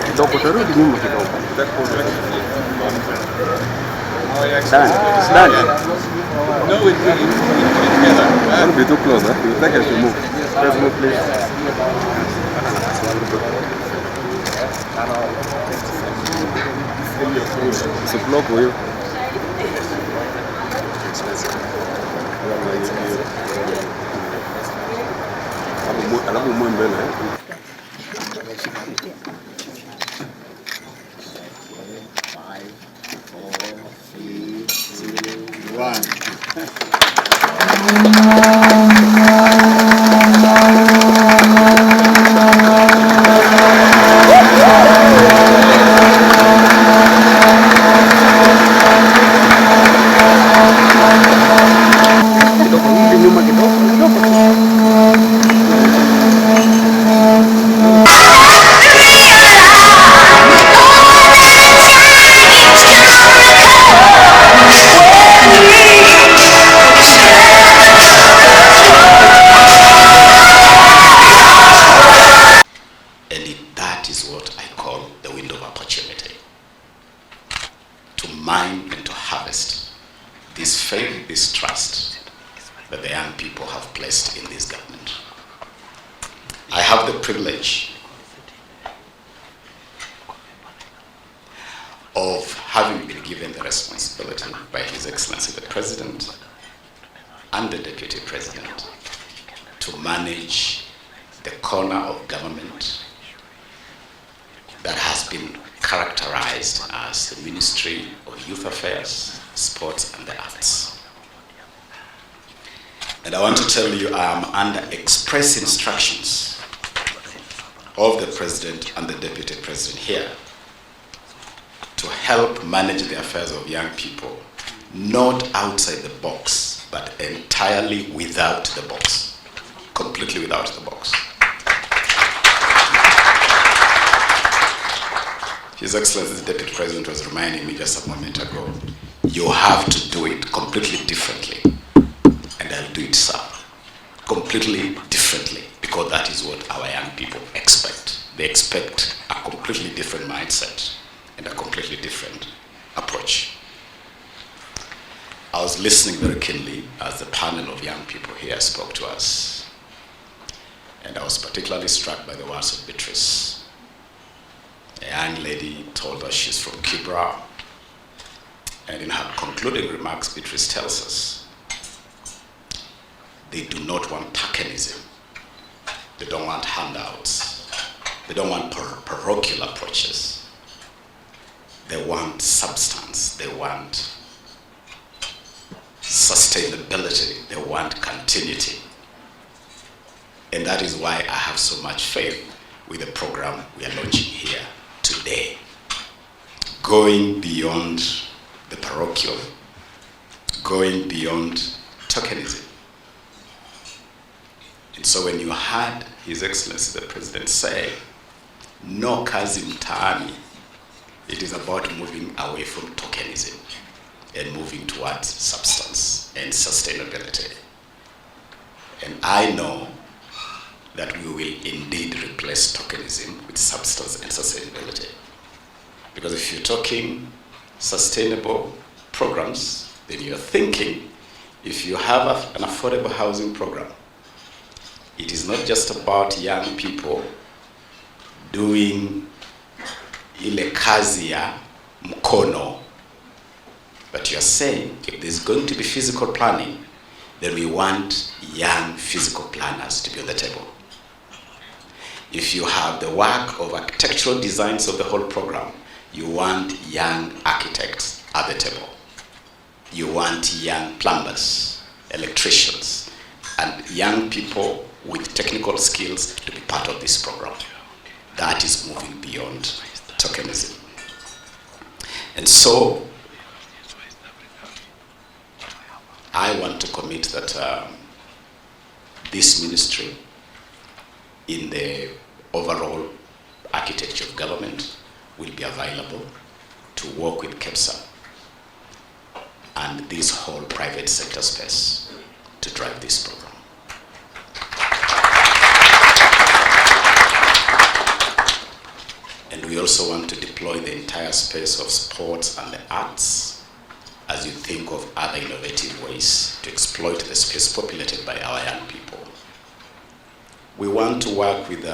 Kidogo tarudi nyuma kidogo. Dani. No, it's together. Don't be too close, huh? You take us to move. Let's move, please. It's a block for you. Alafu mbele. 5, 4, 3, 2, 1. Mine and to harvest this faith, this trust that the young people have placed in this government. I have the privilege of having been given the responsibility by His Excellency the President and the Deputy President to manage the corner of government that has been characterized as the Ministry of Youth Affairs, Sports and the Arts. And I want to tell you I am under express instructions of the President and the Deputy President here to help manage the affairs of young people, not outside the box, but entirely without the box, completely without the box. His Excellency the Deputy President was reminding me just a moment ago, you have to do it completely differently. And I'll do it, sir. Completely differently, because that is what our young people expect. They expect a completely different mindset and a completely different approach. I was listening very keenly as the panel of young people here spoke to us. And I was particularly struck by the words of Beatrice. A young lady told us she's from Kibra, and in her concluding remarks, Beatrice tells us they do not want tokenism, they don't want handouts, they don't want parochial approaches, they want substance, they want sustainability, they want continuity. And that is why I have so much faith with the program we are launching here today, going beyond the parochial, going beyond tokenism. And so when you heard His Excellency the President say, no kazi mtaani, it is about moving away from tokenism and moving towards substance and sustainability. And I know that we will indeed replace tokenism with substance and sustainability. Because if you're talking sustainable programs, then you're thinking, if you have an affordable housing program, it is not just about young people doing ile kazi ya mkono, but you're saying if there's going to be physical planning, then we want young physical planners to be on the table. If you have the work of architectural designs of the whole program, you want young architects at the table. You want young plumbers, electricians, and young people with technical skills to be part of this program. That is moving beyond tokenism. And so, I want to commit that this ministry, in the overall architecture of government, will be available to work with KEPSA and this whole private sector space to drive this program. And we also want to deploy the entire space of sports and the arts as you think of other innovative ways to exploit the space populated by our young people. We want to work with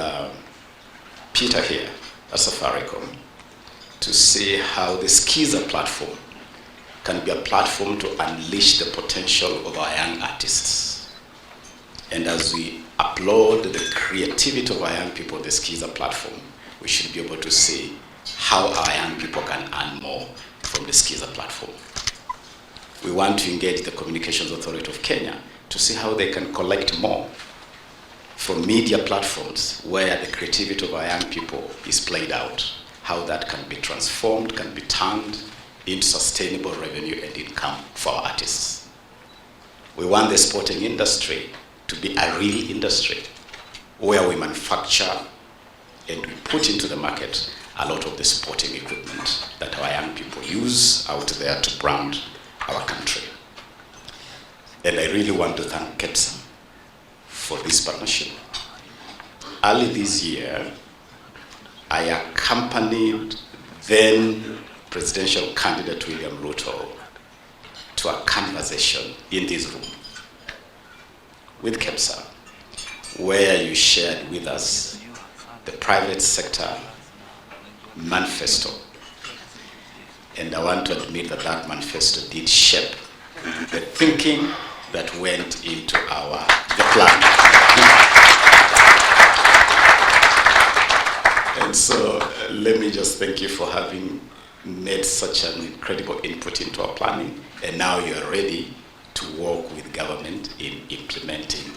Peter here at Safaricom to see how the Skiza platform can be a platform to unleash the potential of our young artists. And as we upload the creativity of our young people on the Skiza platform, we should be able to see how our young people can earn more from the Skiza platform. We want to engage the Communications Authority of Kenya to see how they can collect more from media platforms where the creativity of our young people is played out, how that can be transformed, can be turned into sustainable revenue and income for our artists. We want the sporting industry to be a real industry where we manufacture and we put into the market a lot of the sporting equipment that our young people use out there to brand our country. And I really want to thank KEPSA for this partnership. Early this year, I accompanied then presidential candidate William Ruto to a conversation in this room with KEPSA, where you shared with us the private sector manifesto. And I want to admit that that manifesto did shape the thinking that went into the plan. And so let me just thank you for having made such an incredible input into our planning. And now you are ready to work with government in implementing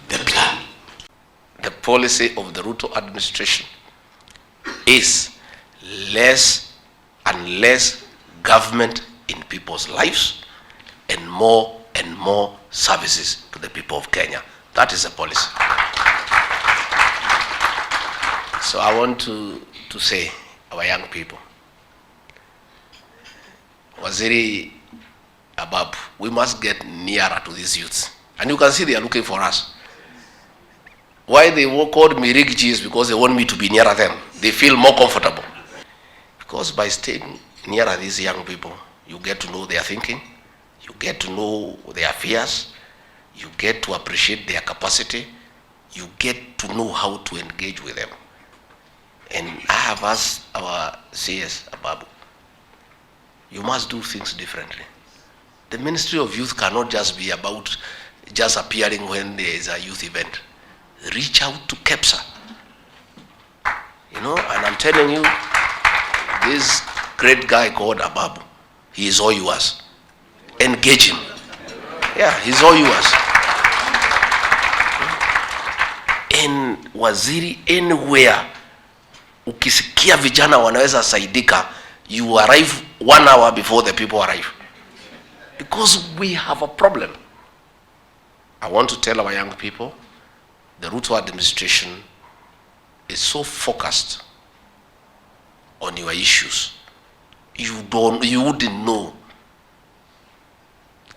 the plan. The policy of the Ruto administration is less and less government in people's lives and more services to the people of Kenya. That is the policy. So I want to say, our young people, Waziri Abab, we must get nearer to these youths. And you can see they are looking for us. Why they called me Rigathi is because they want me to be nearer them. They feel more comfortable. Because by staying nearer these young people, you get to know their thinking, you get to know their fears, you get to appreciate their capacity, you get to know how to engage with them. And I have asked our CS, Ababu, you must do things differently. The Ministry of Youth cannot just be about just appearing when there is a youth event. Reach out to KEPSA. You know, and I'm telling you, this great guy called Ababu, he is all yours. Engage him. Yeah, he's all yours. In Waziri, anywhere, ukisikia vijana wanaweza saidika, you arrive 1 hour before the people arrive. Because we have a problem. I want to tell our young people, the Ruto administration is so focused on your issues. You wouldn't know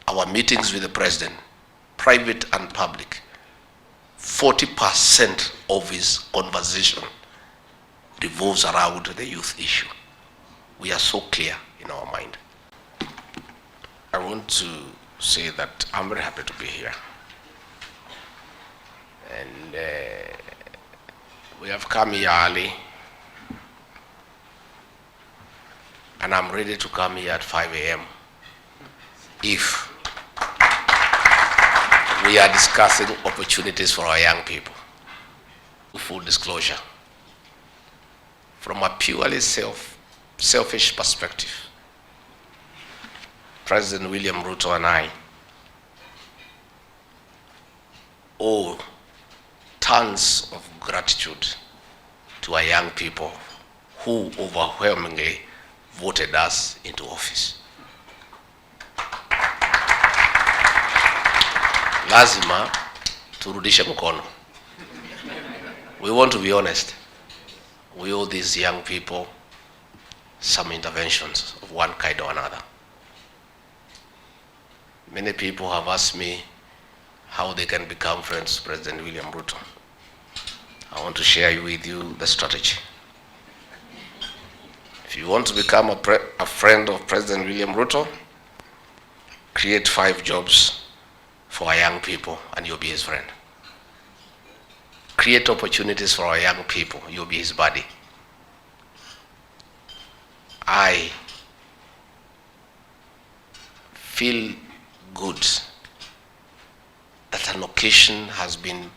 our meetings with the president, private and public. 40% of his conversation revolves around the youth issue. We are so clear in our mind. I want to say that I'm very happy to be here. And we have come here early, and I'm ready to come here at 5 a.m. if we are discussing opportunities for our young people. Full disclosure, from a purely selfish perspective, President William Ruto and I owe tons of gratitude to our young people who overwhelmingly voted us into office. Lazima turudishe mkono. We want to be honest. We owe these young people some interventions of one kind or another. Many people have asked me, how they can become friends of President William Ruto. I want to share with you the strategy. If you want to become a friend of President William Ruto, create 5 jobs for our young people and you'll be his friend. Create opportunities for our young people, you'll be his buddy. I feel good that an occasion has been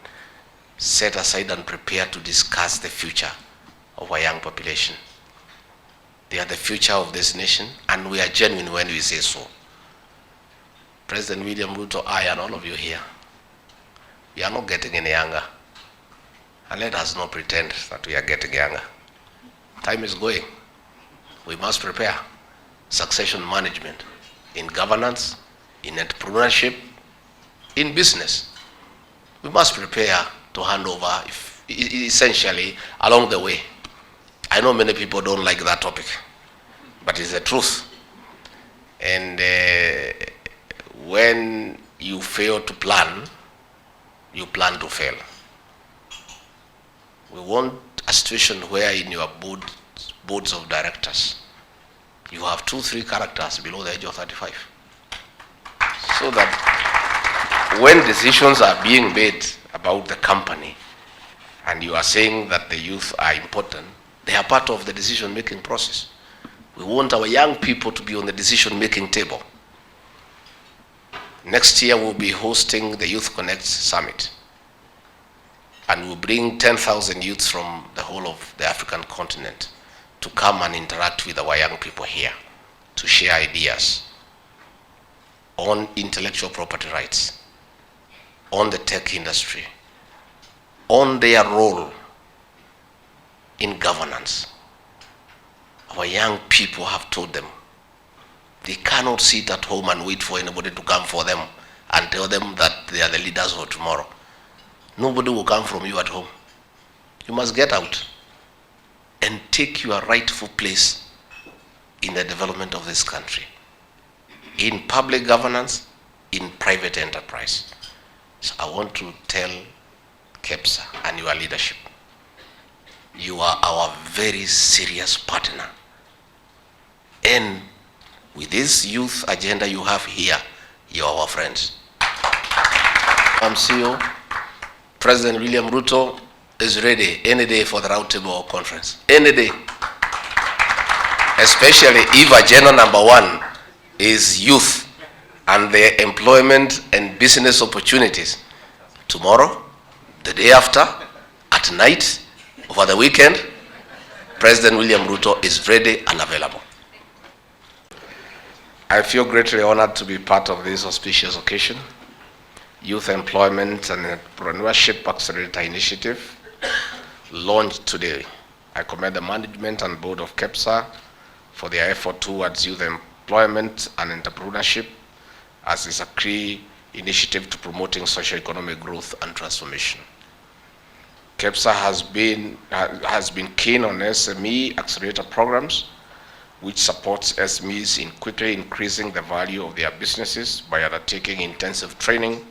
set aside and prepared to discuss the future of our young population. They are the future of this nation, and we are genuine when we say so. President William Ruto, I and all of you here, we are not getting any younger. And let us not pretend that we are getting younger. Time is going. We must prepare succession management in governance, in entrepreneurship, in business. We must prepare to hand over essentially along the way. I know many people don't like that topic, but it's the truth. And when you fail to plan, you plan to fail. We want a situation where in your boards of directors, you have 2-3 characters below the age of 35. So that when decisions are being made about the company, and you are saying that the youth are important, they are part of the decision-making process. We want our young people to be on the decision-making table. Next year, we'll be hosting the Youth Connect Summit. And we'll bring 10,000 youths from the whole of the African continent to come and interact with our young people here, to share ideas on intellectual property rights, on the tech industry, on their role in governance. Our young people have told them they cannot sit at home and wait for anybody to come for them and tell them that they are the leaders for tomorrow. Nobody will come from you at home. You must get out and take your rightful place in the development of this country, in public governance, in private enterprise. So I want to tell KEPSA and your leadership, you are our very serious partner. And with this youth agenda you have here, you are our friends. CEO, President William Ruto is ready any day for the roundtable conference. Any day. Especially if agenda number 1 is youth and their employment and business opportunities. Tomorrow, the day after, at night, over the weekend, President William Ruto is ready and available. I feel greatly honored to be part of this auspicious occasion. Youth Employment and Entrepreneurship Accelerator Initiative, launched today. I commend the management and board of KEPSA for their effort towards youth employment and entrepreneurship, as is a key initiative to promoting socio-economic growth and transformation. KEPSA has been keen on SME accelerator programs, which supports SMEs in quickly increasing the value of their businesses by undertaking intensive training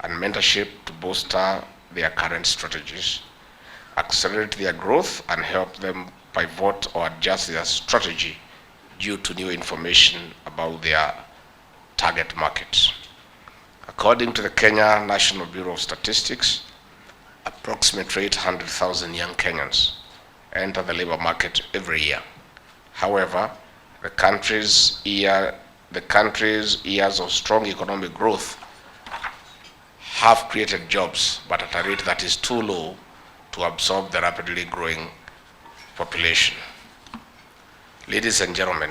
and mentorship to bolster their current strategies, accelerate their growth, and help them pivot or adjust their strategy due to new information about their target markets. According to the Kenya National Bureau of Statistics, approximately 800,000 young Kenyans enter the labor market every year. However, the country's years of strong economic growth have created jobs, but at a rate that is too low to absorb the rapidly growing population. Ladies and gentlemen,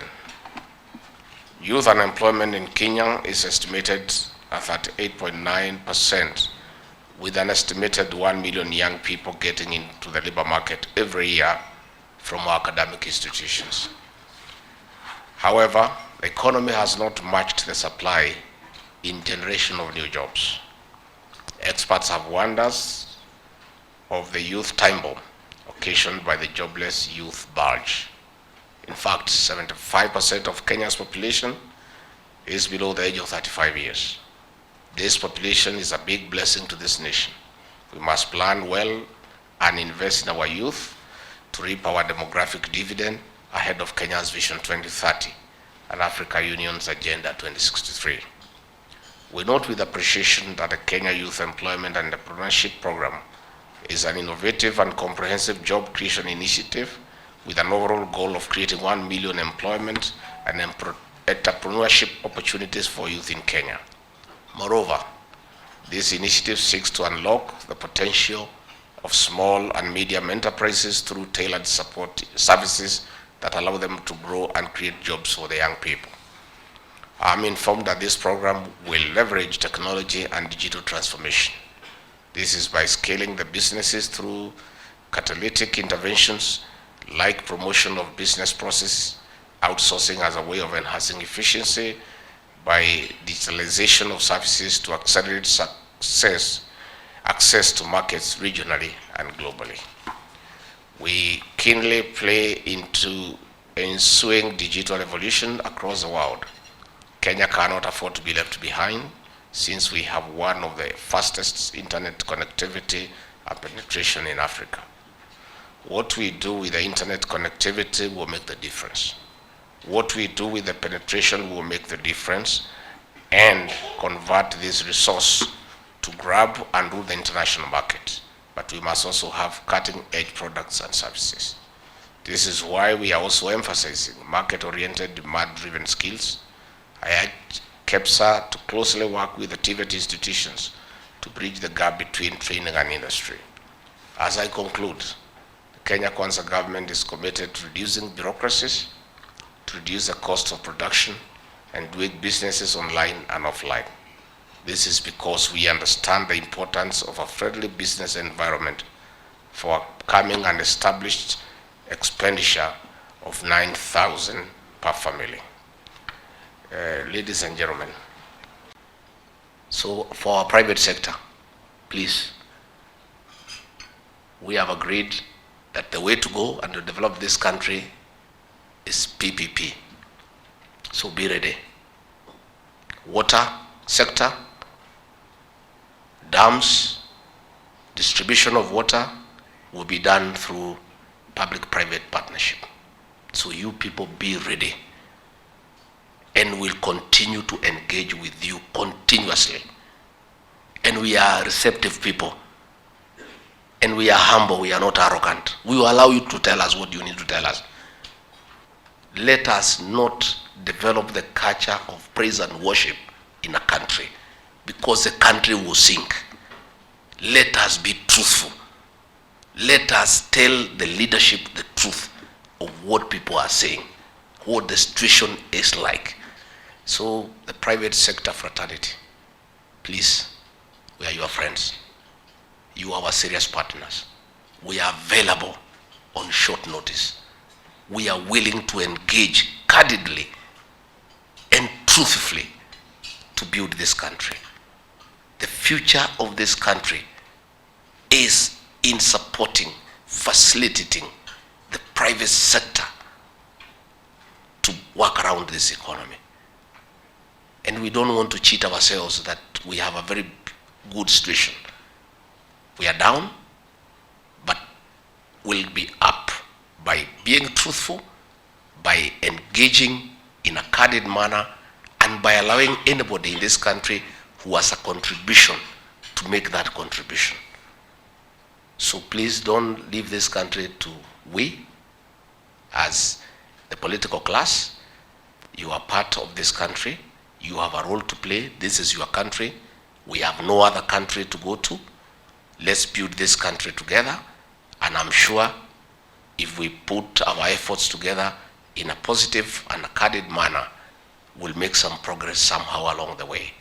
youth unemployment in Kenya is estimated at 38.9%, with an estimated 1 million young people getting into the labor market every year from our academic institutions. However, the economy has not matched the supply in generation of new jobs. Experts have warned us of the youth time bomb occasioned by the jobless youth bulge. In fact, 75% of Kenya's population is below the age of 35 years. This population is a big blessing to this nation. We must plan well and invest in our youth to reap our demographic dividend ahead of Kenya's Vision 2030 and Africa Union's Agenda 2063. We note with appreciation that the Kenya Youth Employment and Entrepreneurship Program is an innovative and comprehensive job creation initiative with an overall goal of creating 1 million employment and entrepreneurship opportunities for youth in Kenya. Moreover, this initiative seeks to unlock the potential of small and medium enterprises through tailored support services that allow them to grow and create jobs for the young people. I'm informed that this program will leverage technology and digital transformation. This is by scaling the businesses through catalytic interventions like promotion of business processes, outsourcing as a way of enhancing efficiency, by digitalization of services to accelerate access to markets regionally and globally. We keenly play into ensuing digital evolution across the world. Kenya cannot afford to be left behind since we have one of the fastest internet connectivity and penetration in Africa. What we do with the internet connectivity will make the difference. What we do with the penetration will make the difference and convert this resource to grab and rule the international market. But we must also have cutting-edge products and services. This is why we are also emphasizing market-oriented, demand-driven skills. I urge KEPSA to closely work with the TVET institutions to bridge the gap between training and industry. As I conclude, the Kenya Kwanza government is committed to reducing bureaucracies, to reduce the cost of production, and doing businesses online and offline. This is because we understand the importance of a friendly business environment for upcoming and established expenditure of 9,000 per family. Ladies and gentlemen, so for our private sector, please, we have agreed that the way to go and to develop this country is PPP. So be ready. Water sector, dams, distribution of water will be done through public-private partnership. So you people be ready. And we'll continue to engage with you continuously. And we are receptive people. And we are humble, we are not arrogant. We will allow you to tell us what you need to tell us. Let us not develop the culture of praise and worship in a country, because the country will sink. Let us be truthful. Let us tell the leadership the truth of what people are saying, what the situation is like. So the private sector fraternity, please, we are your friends. You are our serious partners. We are available on short notice. We are willing to engage candidly and truthfully to build this country. The future of this country is in supporting, facilitating the private sector to work around this economy. And we don't want to cheat ourselves that we have a very good situation. We are down, but we'll be up by being truthful, by engaging in a candid manner, and by allowing anybody in this country who has a contribution to make that contribution. So please don't leave this country to we, as the political class. You are part of this country. You have a role to play. This is your country. We have no other country to go to. Let's build this country together. And I'm sure if we put our efforts together in a positive and a candid manner, we'll make some progress somehow along the way.